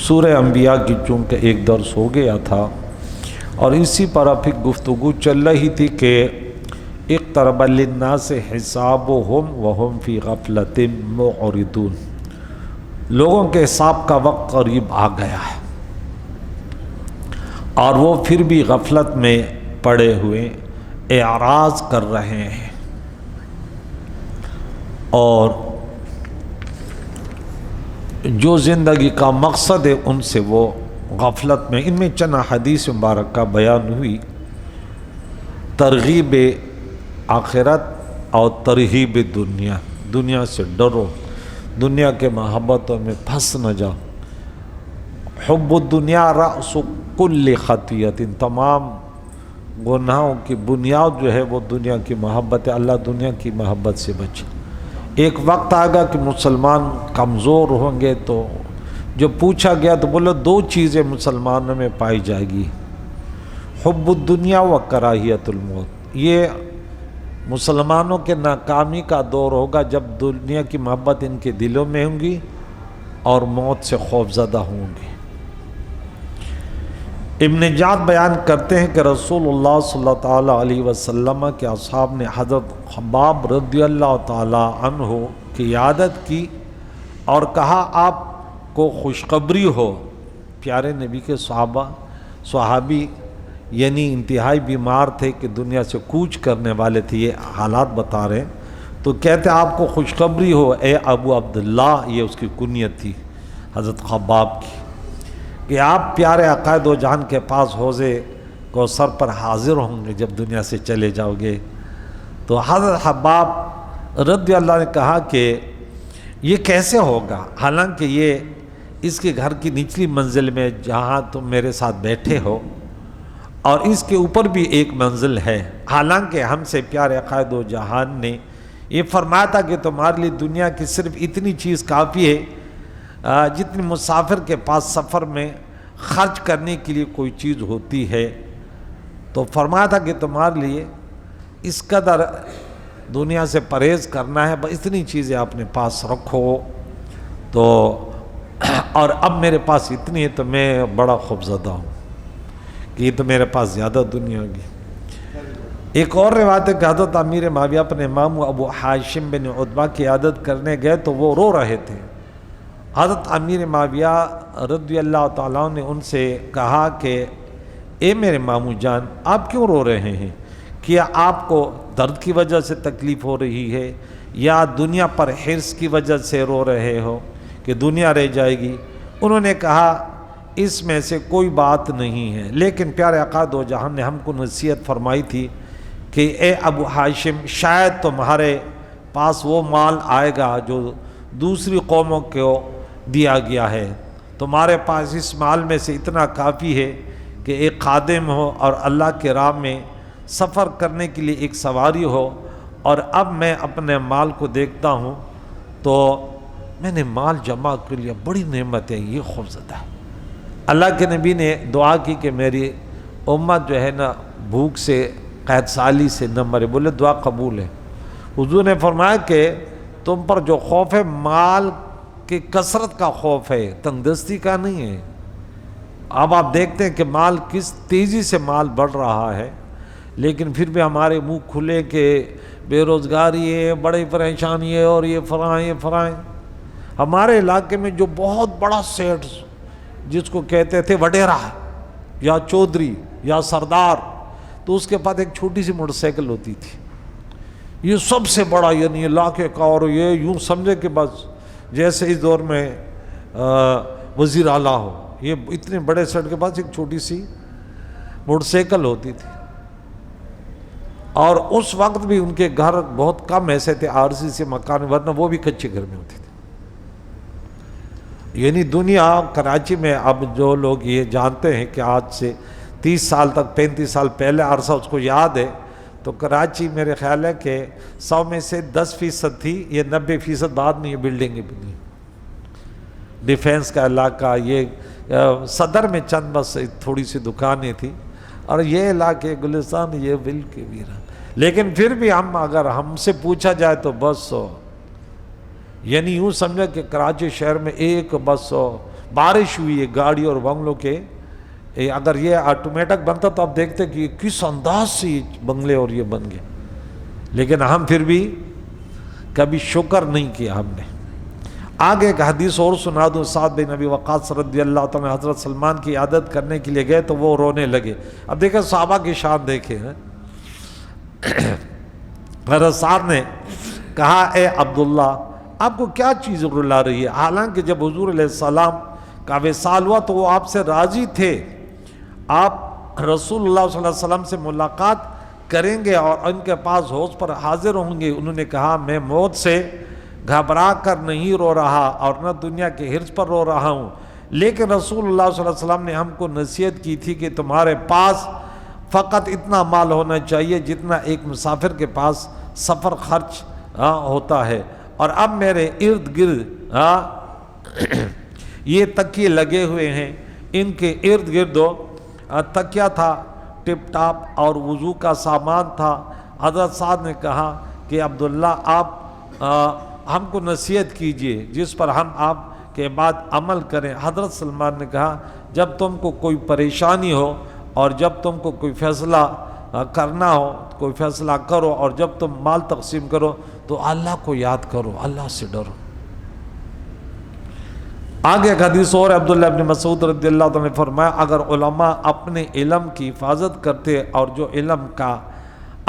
سورہ انبیاء کی چونکہ ایک درس ہو گیا تھا اور اسی پر اب پھر گفتگو چل رہی تھی کہ اقترب للناس حسابهم وهم فی غفلۃ معرضون، لوگوں کے حساب کا وقت قریب آ گیا ہے اور وہ پھر بھی غفلت میں پڑے ہوئے اعراض کر رہے ہیں اور جو زندگی کا مقصد ہے ان سے وہ غفلت میں۔ ان میں چند حدیث مبارکہ بیان ہوئی، ترغیب آخرت اور ترہیب دنیا۔ دنیا سے ڈرو، دنیا کے محبتوں میں پھنس نہ جاؤ۔ حب الدنیا رأس کل خطیۃ، تمام گناہوں کی بنیاد جو ہے وہ دنیا کی محبت ہے۔ اللہ دنیا کی محبت سے بچے۔ ایک وقت آئے گا کہ مسلمان کمزور ہوں گے تو جو پوچھا گیا تو بولو دو چیزیں مسلمانوں میں پائی جائے گی، حب الدنیا و کراہیت الموت۔ یہ مسلمانوں کے ناکامی کا دور ہوگا جب دنیا کی محبت ان کے دلوں میں ہوں گی اور موت سے خوفزدہ ہوں گے۔ ابن جعد بیان کرتے ہیں کہ رسول اللہ صلی اللہ تعالیٰ علیہ وسلم کے اصحاب نے حضرت خباب رضی اللہ تعالیٰ عنہ کی عیادت کی اور کہا آپ کو خوشخبری ہو۔ پیارے نبی کے صحابی یعنی انتہائی بیمار تھے کہ دنیا سے کوچ کرنے والے تھے، یہ حالات بتا رہے ہیں، تو کہتے آپ کو خوشخبری ہو اے ابو عبداللہ، یہ اس کی کنیت تھی حضرت خباب کی، کہ آپ پیارے عقائد و جان کے پاس حوضے کو سر پر حاضر ہوں گے جب دنیا سے چلے جاؤ گے۔ تو حضرت خباب رضی اللہ نے کہا کہ یہ کیسے ہوگا، حالانکہ یہ اس کے گھر کی نچلی منزل میں جہاں تم میرے ساتھ بیٹھے ہو اور اس کے اوپر بھی ایک منزل ہے، حالانکہ ہم سے پیارے عقائد و جہان نے یہ فرمایا تھا کہ تمہارے لیے دنیا کی صرف اتنی چیز کافی ہے جتنی مسافر کے پاس سفر میں خرچ کرنے کے لیے کوئی چیز ہوتی ہے۔ تو فرمایا تھا کہ تمہارے لیے اس قدر دنیا سے پرہیز کرنا ہے، بس اتنی چیزیں اپنے پاس رکھو۔ تو اور اب میرے پاس اتنی ہے تو میں بڑا خوفزدہ ہوں کہ یہ تو میرے پاس زیادہ دنیا ہوگی۔ ایک اور روایت ہے کہ حضرت امیر معاویہ اپنے امام ابو ہاشم بن عتبہ کی عیادت کرنے گئے تو وہ رو رہے تھے۔ حضرت امیر معاویہ رضی اللہ تعالیٰ نے ان سے کہا کہ اے میرے ماموں جان آپ کیوں رو رہے ہیں؟ کیا آپ کو درد کی وجہ سے تکلیف ہو رہی ہے یا دنیا پر حرص کی وجہ سے رو رہے ہو کہ دنیا رہ جائے گی؟ انہوں نے کہا اس میں سے کوئی بات نہیں ہے، لیکن پیارے عقائد و جہان نے ہم کو نصیحت فرمائی تھی کہ اے ابو ہاشم شاید تمہارے پاس وہ مال آئے گا جو دوسری قوموں کو دیا گیا ہے، تمہارے پاس اس مال میں سے اتنا کافی ہے کہ ایک خادم ہو اور اللہ کے راہ میں سفر کرنے کے لیے ایک سواری ہو، اور اب میں اپنے مال کو دیکھتا ہوں تو میں نے مال جمع کر لیا، بڑی نعمت ہے، یہ خوفزدہ ہے۔ اللہ کے نبی نے دعا کی کہ میری امت جو ہے نا بھوک سے قحط سالی سے نہ مرے، بولے دعا قبول ہے۔ حضور نے فرمایا کہ تم پر جو خوف ہے مال کی کثرت کا خوف ہے، تنگ دستی کا نہیں ہے۔ اب آپ دیکھتے ہیں کہ مال کس تیزی سے مال بڑھ رہا ہے، لیکن پھر بھی ہمارے منہ کھلے کہ بے روزگاری ہے، بڑی پریشانی ہے اور یہ فلاں۔ ہمارے علاقے میں جو بہت بڑا سیٹ جس کو کہتے تھے وڈیرا یا چودھری یا سردار، تو اس کے پاس ایک چھوٹی سی موٹر سائیکل ہوتی تھی، یہ سب سے بڑا یعنی علاقے کا، اور یہ یوں سمجھے کہ بس جیسے اس دور میں وزیر اعلیٰ ہو، یہ اتنے بڑے سیٹ کے پاس ایک چھوٹی سی موٹر سائیکل ہوتی تھی۔ اور اس وقت بھی ان کے گھر بہت کم ایسے تھے عارضی سے مکان، ورنہ وہ بھی کچے گھر میں ہوتے تھے۔ یعنی دنیا کراچی میں اب جو لوگ یہ جانتے ہیں کہ آج سے 30 سال تک 35 سال پہلے عرصہ اس کو یاد ہے، تو کراچی میرے خیال ہے کہ 100 میں سے 10% تھی، یہ 90% بعد میں یہ بلڈنگیں بنی، ڈیفینس کا علاقہ، یہ صدر میں چند بس تھوڑی سی دکانیں تھیں، اور یہ علاقے گلستان یہ بالکل ویران۔ لیکن پھر بھی اگر ہم سے پوچھا جائے تو بس یعنی یوں سمجھا کہ کراچی شہر میں ایک بس بارش ہوئی ہے گاڑی اور بنگلوں کے، اگر یہ آٹومیٹک بنتا تو آپ دیکھتے کہ کس انداز سے یہ بنگلے اور یہ بن گئے، لیکن ہم پھر بھی کبھی شکر نہیں کیا ہم نے۔ آگے ایک حدیث اور سنا دوں، سعد بن ابی وقاص رضی اللہ تعالیٰ عنہ حضرت سلمان کی عیادت کرنے کے لیے گئے تو وہ رونے لگے۔ اب دیکھیں صحابہ کی شان دیکھیں، حضرت سعد نے کہا اے عبداللہ آپ کو کیا چیز رلا رہی ہے؟ حالانکہ جب حضور علیہ السلام کا وصال ہوا تو وہ آپ سے راضی تھے، آپ رسول اللہ صلی اللہ علیہ وسلم سے ملاقات کریں گے اور ان کے پاس حوض پر حاضر ہوں گے۔ انہوں نے کہا میں موت سے گھبرا کر نہیں رو رہا اور نہ دنیا کے حرص پر رو رہا ہوں، لیکن رسول اللہ صلی اللہ علیہ وسلم نے ہم کو نصیحت کی تھی کہ تمہارے پاس فقط اتنا مال ہونا چاہیے جتنا ایک مسافر کے پاس سفر خرچ ہوتا ہے، اور اب میرے ارد گرد یہ تکیے لگے ہوئے ہیں، ان کے ارد گرد تکیہ تھا ٹپ ٹاپ اور وضو کا سامان تھا۔ حضرت سعد نے کہا کہ عبداللہ آپ ہم کو نصیحت کیجئے جس پر ہم آپ کے بعد عمل کریں۔ حضرت سلمان نے کہا جب تم کو کوئی پریشانی ہو اور جب تم کو کوئی فیصلہ کرنا ہو کوئی فیصلہ کرو، اور جب تم مال تقسیم کرو تو اللہ کو یاد کرو، اللہ سے ڈرو۔ آگے ایک حدیث اور عبداللہ ابن مسعود رضی اللہ عنہ نے فرمایا اگر علماء اپنے علم کی حفاظت کرتے اور جو علم کا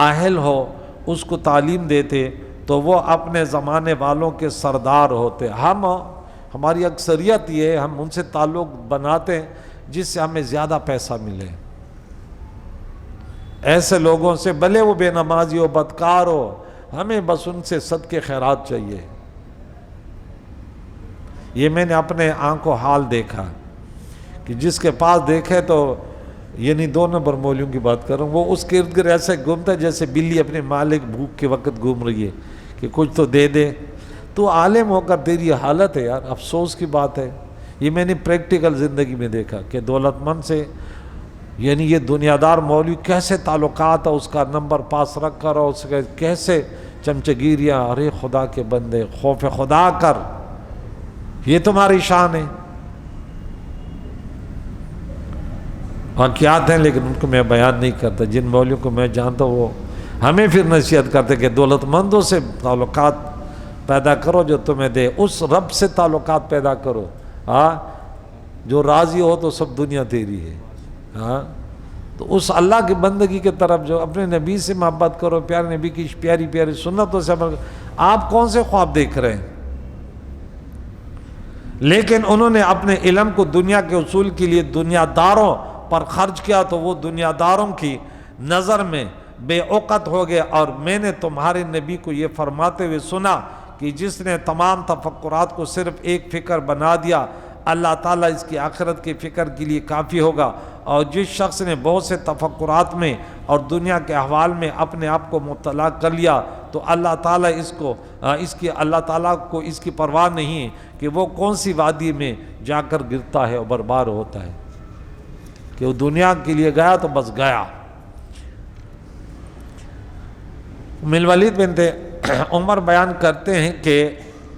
اہل ہو اس کو تعلیم دیتے تو وہ اپنے زمانے والوں کے سردار ہوتے۔ ہماری اکثریت یہ ہے ہم ان سے تعلق بناتے ہیں جس سے ہمیں زیادہ پیسہ ملے، ایسے لوگوں سے بھلے وہ بے نمازی ہو بدکار ہو، ہمیں بس ان سے صدقے خیرات چاہیے۔ یہ میں نے اپنے آنکھوں حال دیکھا کہ جس کے پاس دیکھے تو یعنی 2 نمبر مولیوں کی بات کر رہا ہوں، وہ اس کے ارد گرد ایسے گھومتا ہے جیسے بلی اپنے مالک بھوک کے وقت گھوم رہی ہے کہ کچھ تو دے دے۔ تو عالم ہو کر تیری حالت ہے یار، افسوس کی بات ہے۔ یہ میں نے پریکٹیکل زندگی میں دیکھا کہ دولت مند سے یعنی یہ دنیا دار مولوی کیسے تعلقات ہے اس کا نمبر پاس رکھ کر، اور اس کے کیسے چمچگیریاں، ارے خدا کے بندے خوف خدا کر، یہ تمہاری شان ہے۔ واقعات ہیں لیکن ان کو میں بیان نہیں کرتا، جن مولویوں کو میں جانتا ہوں وہ ہمیں پھر نصیحت کرتے کہ دولت مندوں سے تعلقات پیدا کرو جو تمہیں دے، اس رب سے تعلقات پیدا کرو جو راضی ہو تو سب دنیا تیری ہے۔ تو اس اللہ کی بندگی کے طرف جو اپنے نبی سے محبت کرو، پیارے نبی کی پیاری پیاری سنتوں سے عمل کرو۔ آپ کون سے خواب دیکھ رہے ہیں؟ لیکن انہوں نے اپنے علم کو دنیا کے اصول کے لیے دنیا داروں پر خرچ کیا تو وہ دنیا داروں کی نظر میں بے اوقت ہو گئے۔ اور میں نے تمہارے نبی کو یہ فرماتے ہوئے سنا کہ جس نے تمام تفکرات کو صرف ایک فکر بنا دیا اللہ تعالیٰ اس کی آخرت کی فکر کے لیے کافی ہوگا، اور جس شخص نے بہت سے تفکرات میں اور دنیا کے احوال میں اپنے آپ کو مبتلا کر لیا تو اللہ تعالیٰ اللہ تعالیٰ کو اس کی پرواہ نہیں ہے کہ وہ کون سی وادی میں جا کر گرتا ہے اور برباد ہوتا ہے، کہ وہ دنیا کے لیے گیا تو بس گیا۔ ام الولید بنت عمر بیان کرتے ہیں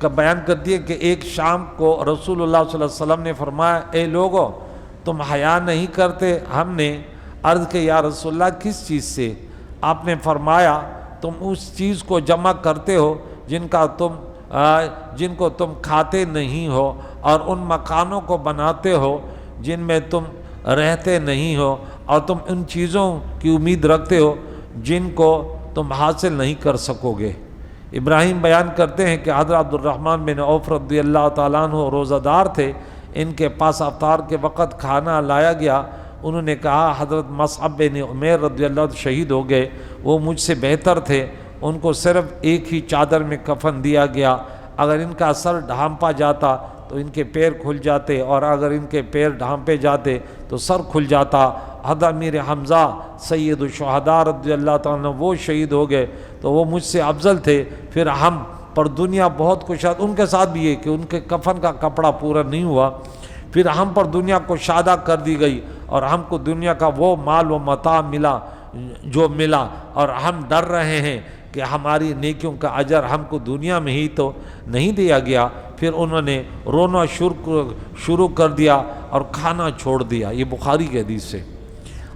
بیان کرتی ہے کہ ایک شام کو رسول اللہ صلی اللہ علیہ وسلم نے فرمایا اے لوگو تم حیا نہیں کرتے؟ ہم نے عرض کہ یا رسول اللہ کس چیز سے؟ آپ نے فرمایا تم اس چیز کو جمع کرتے ہو جن کو تم کھاتے نہیں ہو، اور ان مکانوں کو بناتے ہو جن میں تم رہتے نہیں ہو، اور تم ان چیزوں کی امید رکھتے ہو جن کو تم حاصل نہیں کر سکو گے۔ ابراہیم بیان کرتے ہیں کہ حضرت عبد الرحمن بن عوف رضی اللہ تعالیٰ عنہ روزہ دار تھے، ان کے پاس افطار کے وقت کھانا لایا گیا، انہوں نے کہا حضرت مصعب بن عمیر رضی اللہ عنہ شہید ہو گئے، وہ مجھ سے بہتر تھے، ان کو صرف ایک ہی چادر میں کفن دیا گیا، اگر ان کا سر ڈھانپا جاتا تو ان کے پیر کھل جاتے، اور اگر ان کے پیر ڈھانپے جاتے تو سر کھل جاتا۔ حضرت امیر حمزہ سید الشہداء رضی اللہ تعالیٰ عنہ وہ شہید ہو گئے تو وہ مجھ سے افضل تھے، پھر ہم پر دنیا بہت کچھ، ان کے ساتھ بھی ہے کہ ان کے کفن کا کپڑا پورا نہیں ہوا، پھر ہم پر دنیا کو شادہ کر دی گئی اور ہم کو دنیا کا وہ مال و متاع ملا جو ملا، اور ہم ڈر رہے ہیں کہ ہماری نیکیوں کا اجر ہم کو دنیا میں ہی تو نہیں دیا گیا، پھر انہوں نے رونا شروع کر دیا اور کھانا چھوڑ دیا۔ یہ بخاری کی حدیث ہے۔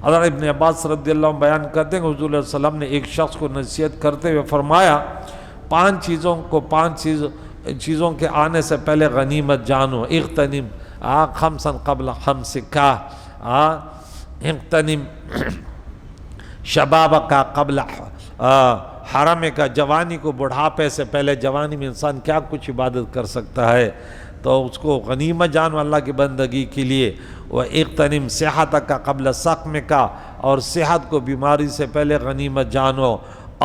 حضرت ابن عباس رضی اللہ عنہ بیان کرتے ہیں کہ حضور علیہ السلام نے ایک شخص کو نصیحت کرتے ہوئے فرمایا، 5 چیزوں کے آنے سے پہلے غنیمت جانو، اغتنم خمسا قبل خمسک، اغتنم شبابک قبل حرمک، جوانی کو بڑھاپے سے پہلے جوانی میں انسان کیا کچھ عبادت کر سکتا ہے، تو اس کو غنیمت جانو اللہ کی بندگی کے لیے۔ وَاِغْتَنِمْ صِحَتَكَ قَبْلَ سَقْمِكَ، اور صحت کو بیماری سے پہلے غنیمت جانو،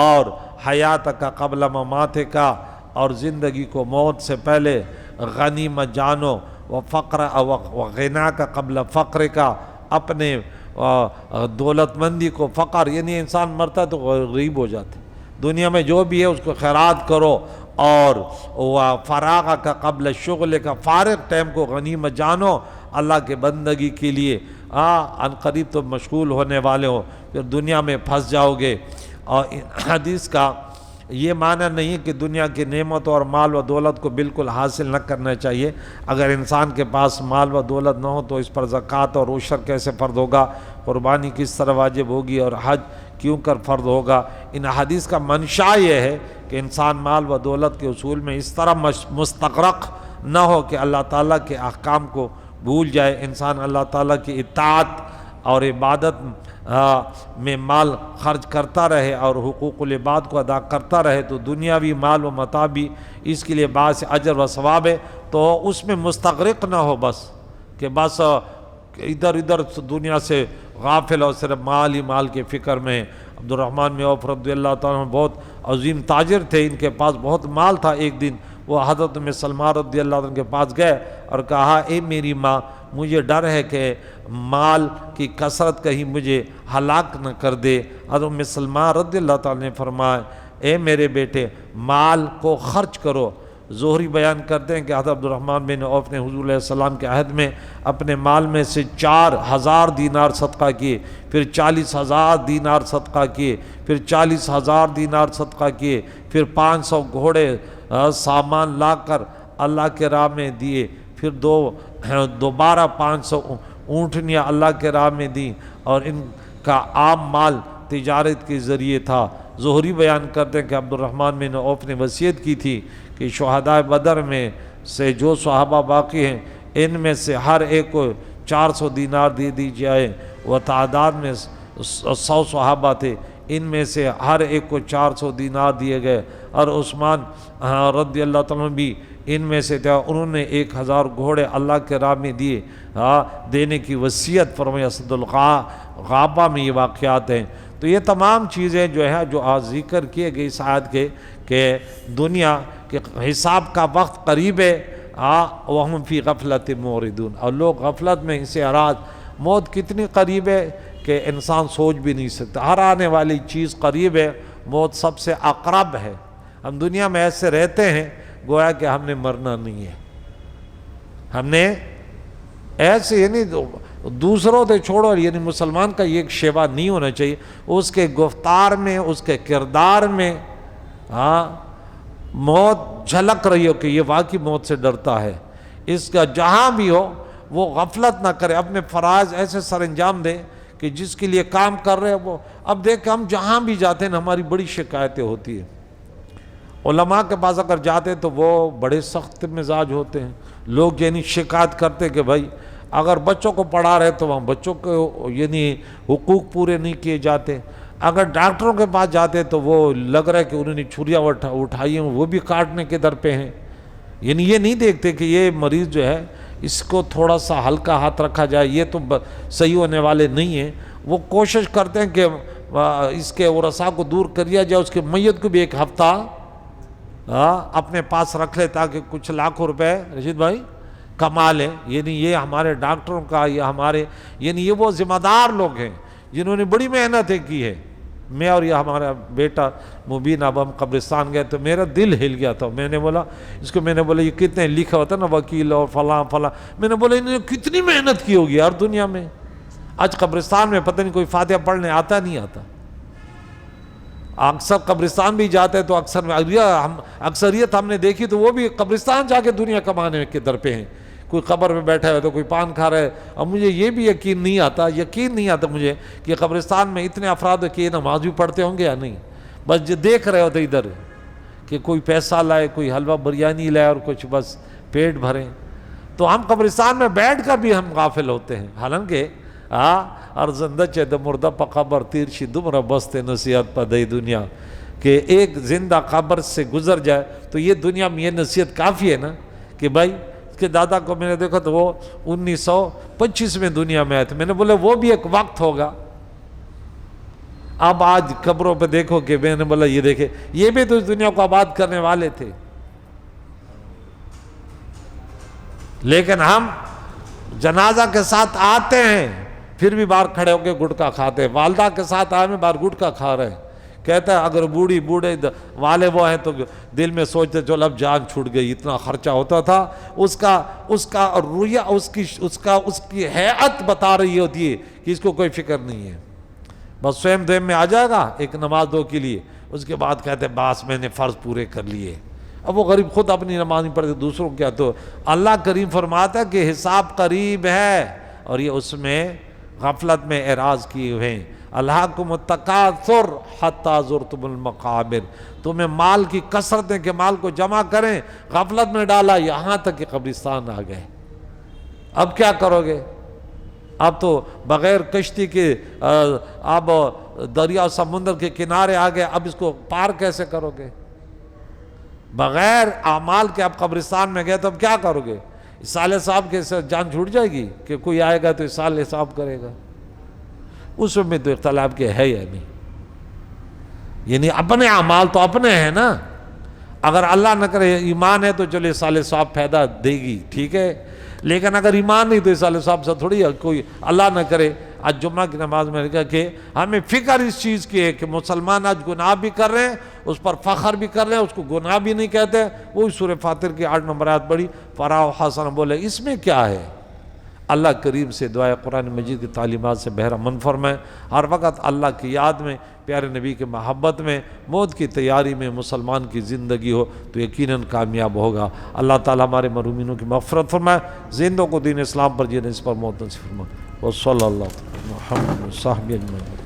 اور حیاتک قبل مماتک، اور زندگی کو موت سے پہلے غنیمت جانو، وَغِنَاكَ قبل فقرک، اپنے دولت مندی کو، فقر یعنی انسان مرتا ہے تو غریب ہو جاتے، دنیا میں جو بھی ہے اس کو خیرات کرو، اور فراغک قبل شغلک، فارغ ٹائم کو غنیمت جانو اللہ کے بندگی کے لیے، ان قریب تو مشغول ہونے والے ہو، پھر دنیا میں پھنس جاؤ گے۔ اور حدیث کا یہ معنی نہیں کہ دنیا کی نعمت اور مال و دولت کو بالکل حاصل نہ کرنا چاہیے۔ اگر انسان کے پاس مال و دولت نہ ہو تو اس پر زکوٰۃ اور عشر کیسے فرض ہوگا، قربانی کس طرح واجب ہوگی، اور حج کیوں کر فرض ہوگا۔ ان حدیث کا منشا یہ ہے کہ انسان مال و دولت کے اصول میں اس طرح مستغرق نہ ہو کہ اللہ تعالیٰ کے احکام کو بھول جائے، انسان اللہ تعالیٰ کی اطاعت اور عبادت میں مال خرچ کرتا رہے اور حقوق العباد کو ادا کرتا رہے، تو دنیاوی مال و متاع بھی اس کے لیے باعث اجر و ثواب ہے، تو اس میں مستغرق نہ ہو بس کہ بس ادھر ادھر دنیا سے غافل اور صرف مال ہی مال کے فکر میں۔ عبد الرحمن بن عوف رضی اللہ تعالیٰ عنہ بہت عظیم تاجر تھے، ان کے پاس بہت مال تھا۔ ایک دن وہ حضرت ام سلمہ رضی اللہ عنہ کے پاس گئے اور کہا، اے میری ماں، مجھے ڈر ہے کہ مال کی کثرت کہیں مجھے ہلاک نہ کر دے۔ حضرت ام سلمہ رضی اللہ تعالیٰ نے فرمایا، اے میرے بیٹے، مال کو خرچ کرو۔ زہری بیان کرتے ہیں کہ حضرت عبد الرحمن بن عوف نے حضور علیہ السلام کے عہد میں اپنے مال میں سے 4000 دینار صدقہ کیے، پھر 40,000 دینار صدقہ کیے، پھر 40,000 دینار صدقہ کیے، پھر 500 گھوڑے سامان لا کر اللہ کے راہ میں دیے، پھر دوبارہ 500 اونٹنیاں اللہ کے راہ میں دیں، اور ان کا عام مال تجارت کے ذریعے تھا۔ زہری بیان کرتے ہیں کہ عبد الرحمن بن عوف نے وصیت کی تھی کہ شہدائے بدر میں سے جو صحابہ باقی ہیں ان میں سے ہر ایک کو 400 دینار دے دی جائے۔ وہ تعداد میں 100 صحابہ تھے، ان میں سے ہر ایک کو 400 دینار دیے گئے، اور عثمان رضی اللہ تعالیٰ بھی ان میں سے تھے، انہوں نے 1000 گھوڑے اللہ کے راہ میں دیے، دینے کی وصیت فرمائی۔ اسد الغابہ میں یہ واقعات ہیں۔ تو یہ تمام چیزیں جو ہیں جو آج ذکر کیے گئے اس آیت کے کہ دنیا کے حساب کا وقت قریب ہے، وَهُمْ فِي غَفْلَةٍ مُعْرِضُونَ، اور لوگ غفلت میں اسے اراض۔ موت کتنی قریب ہے کہ انسان سوچ بھی نہیں سکتا، ہر آنے والی چیز قریب ہے، موت سب سے اقرب ہے۔ ہم دنیا میں ایسے رہتے ہیں گویا کہ ہم نے مرنا نہیں ہے، ہم نے ایسے یعنی دوسروں سے چھوڑو، یعنی مسلمان کا یہ ایک شیوا نہیں ہونا چاہیے، اس کے گفتار میں، اس کے کردار میں موت جھلک رہی ہو کہ یہ واقعی موت سے ڈرتا ہے۔ اس کا جہاں بھی ہو وہ غفلت نہ کرے، اپنے فرائض ایسے سر انجام دے کہ جس کے لیے کام کر رہے وہ۔ اب دیکھ ہم جہاں بھی جاتے ہیں ہماری بڑی شکایتیں ہوتی ہیں، علماء کے پاس اگر جاتے ہیں تو وہ بڑے سخت مزاج ہوتے ہیں، لوگ یعنی شکایت کرتے کہ بھائی اگر بچوں کو پڑھا رہے تو وہاں بچوں کو یعنی حقوق پورے نہیں کیے جاتے، اگر ڈاکٹروں کے پاس جاتے تو وہ لگ رہا ہے کہ انہوں نے چھریاں اٹھائی ہیں وہ بھی کاٹنے کے در پہ ہیں۔ یعنی یہ نہیں دیکھتے کہ یہ مریض جو ہے اس کو تھوڑا سا ہلکا ہاتھ رکھا جائے، یہ تو صحیح ہونے والے نہیں ہیں۔ وہ کوشش کرتے ہیں کہ اس کے ورثاء کو دور کریا جائے، اس کے میت کو بھی ایک ہفتہ اپنے پاس رکھ لے تاکہ کچھ لاکھوں روپے رشید بھائی کما لیں۔ یعنی یہ ہمارے ڈاکٹروں کا، یہ ہمارے یعنی یہ وہ ذمہ دار لوگ ہیں جنہوں نے بڑی محنتیں کی ہے۔ میں اور یہ ہمارا بیٹا مبین اب ہم قبرستان گئے تو میرا دل ہل گیا تھا، میں نے بولا اس کو، میں نے بولا یہ کتنے لکھا ہوتا نا وکیل اور فلاں فلاں، میں نے بولا انہوں نے کتنی محنت کی ہوگی یار دنیا میں، آج قبرستان میں پتہ نہیں کوئی فاتحہ پڑھنے آتا نہیں آتا، اکثر قبرستان بھی جاتے تو اکثریت ہم نے دیکھی تو وہ بھی قبرستان جا کے دنیا کمانے کے در پہ ہیں. کوئی قبر میں بیٹھا ہے تو کوئی پان کھا رہا ہے. اب مجھے یہ بھی یقین نہیں آتا مجھے کہ قبرستان میں اتنے افراد کہ یہ نماز بھی پڑھتے ہوں گے یا نہیں. بس جو دیکھ رہے ہوتے ادھر کہ کوئی پیسہ لائے, کوئی حلوہ بریانی لائے اور کچھ بس پیٹ بھریں. تو ہم قبرستان میں بیٹھ کر بھی ہم غافل ہوتے ہیں. حالانکہ ارزندہ چہ د مردہ پا قبر تیر شی دمرا بست نصیحت پا دی دنیا, کہ ایک زندہ قبر سے گزر جائے تو یہ دنیا میں یہ نصیحت کافی ہے نا کہ بھائی اس کے دادا کو میں نے دیکھا تو وہ 1925 میں دنیا میں آئے تھے. میں نے بولا وہ بھی ایک وقت ہوگا. اب آج قبروں پہ دیکھو کہ میں نے بولا یہ دیکھے یہ بھی تو اس دنیا کو آباد کرنے والے تھے, لیکن ہم جنازہ کے ساتھ آتے ہیں پھر بھی باہر کھڑے ہو کے گٹکا کھاتے ہیں. والدہ کے ساتھ آئے میں باہر گٹکا کھا رہے ہیں. کہتا ہے اگر بوڑھے والے وہ ہیں تو دل میں سوچتے چلو اب جان چھوٹ گئی, اتنا خرچہ ہوتا تھا. اس کا رویہ اس کی حیات بتا رہی ہوتی ہے کہ اس کو کوئی فکر نہیں ہے. بس سویم دویم میں آ جائے گا ایک نماز دو کے لیے, اس کے بعد کہتے ہیں باس میں نے فرض پورے کر لیے. اب وہ غریب خود اپنی نماز نہیں پڑھتے, دوسروں کیا. تو اللہ کریم فرماتا ہے کہ حساب قریب ہے اور یہ اس میں غفلت میں اعراض کیے ہوئے ہیں. الہاکم التکاثر حتی زرتم المقابر, تمہیں مال کی کثرت ہے کہ مال کو جمع کریں, غفلت میں ڈالا یہاں تک کہ قبرستان آ گئے. اب کیا کرو گے؟ اب تو بغیر کشتی کے اب دریا سمندر کے کنارے آ گئے, اب اس کو پار کیسے کرو گے؟ بغیر اعمال کے اب قبرستان میں گئے تو اب کیا کرو گے؟ اسال صاحب کے جان چھوٹ جائے گی کہ کوئی آئے گا تو اسال حساب کرے گا. اس میں تو اختلاف کے ہے یا نہیں. یعنی اپنے اعمال تو اپنے ہیں نا. اگر اللہ نہ کرے ایمان ہے تو چلے اسال صاحب فائدہ دے گی, ٹھیک ہے, لیکن اگر ایمان نہیں تو اسال صاحب سے تھوڑی کوئی اللہ نہ کرے. آج جمعہ کی نماز میں نے کہا کہ ہمیں فکر اس چیز کی ہے کہ مسلمان آج گناہ بھی کر رہے ہیں, اس پر فخر بھی کر رہے ہیں, اس کو گناہ بھی نہیں کہتے. وہی سورہ فاطر کی 8 نمبر آیت پڑھی, فراہ حسن بولے اس میں کیا ہے. اللہ کریم سے دعائے قرآن مجید کی تعلیمات سے بہرہ من فرمائے. ہر وقت اللہ کی یاد میں, پیارے نبی کے محبت میں, موت کی تیاری میں مسلمان کی زندگی ہو تو یقیناً کامیاب ہوگا. اللہ تعالیٰ ہمارے مرحومینوں کی مغفرت فرمائے, زندوں کو دین اسلام پر جینے اس پر موت نصیب فرمائے. وصلی اللہ محمد صاحب اجمعین.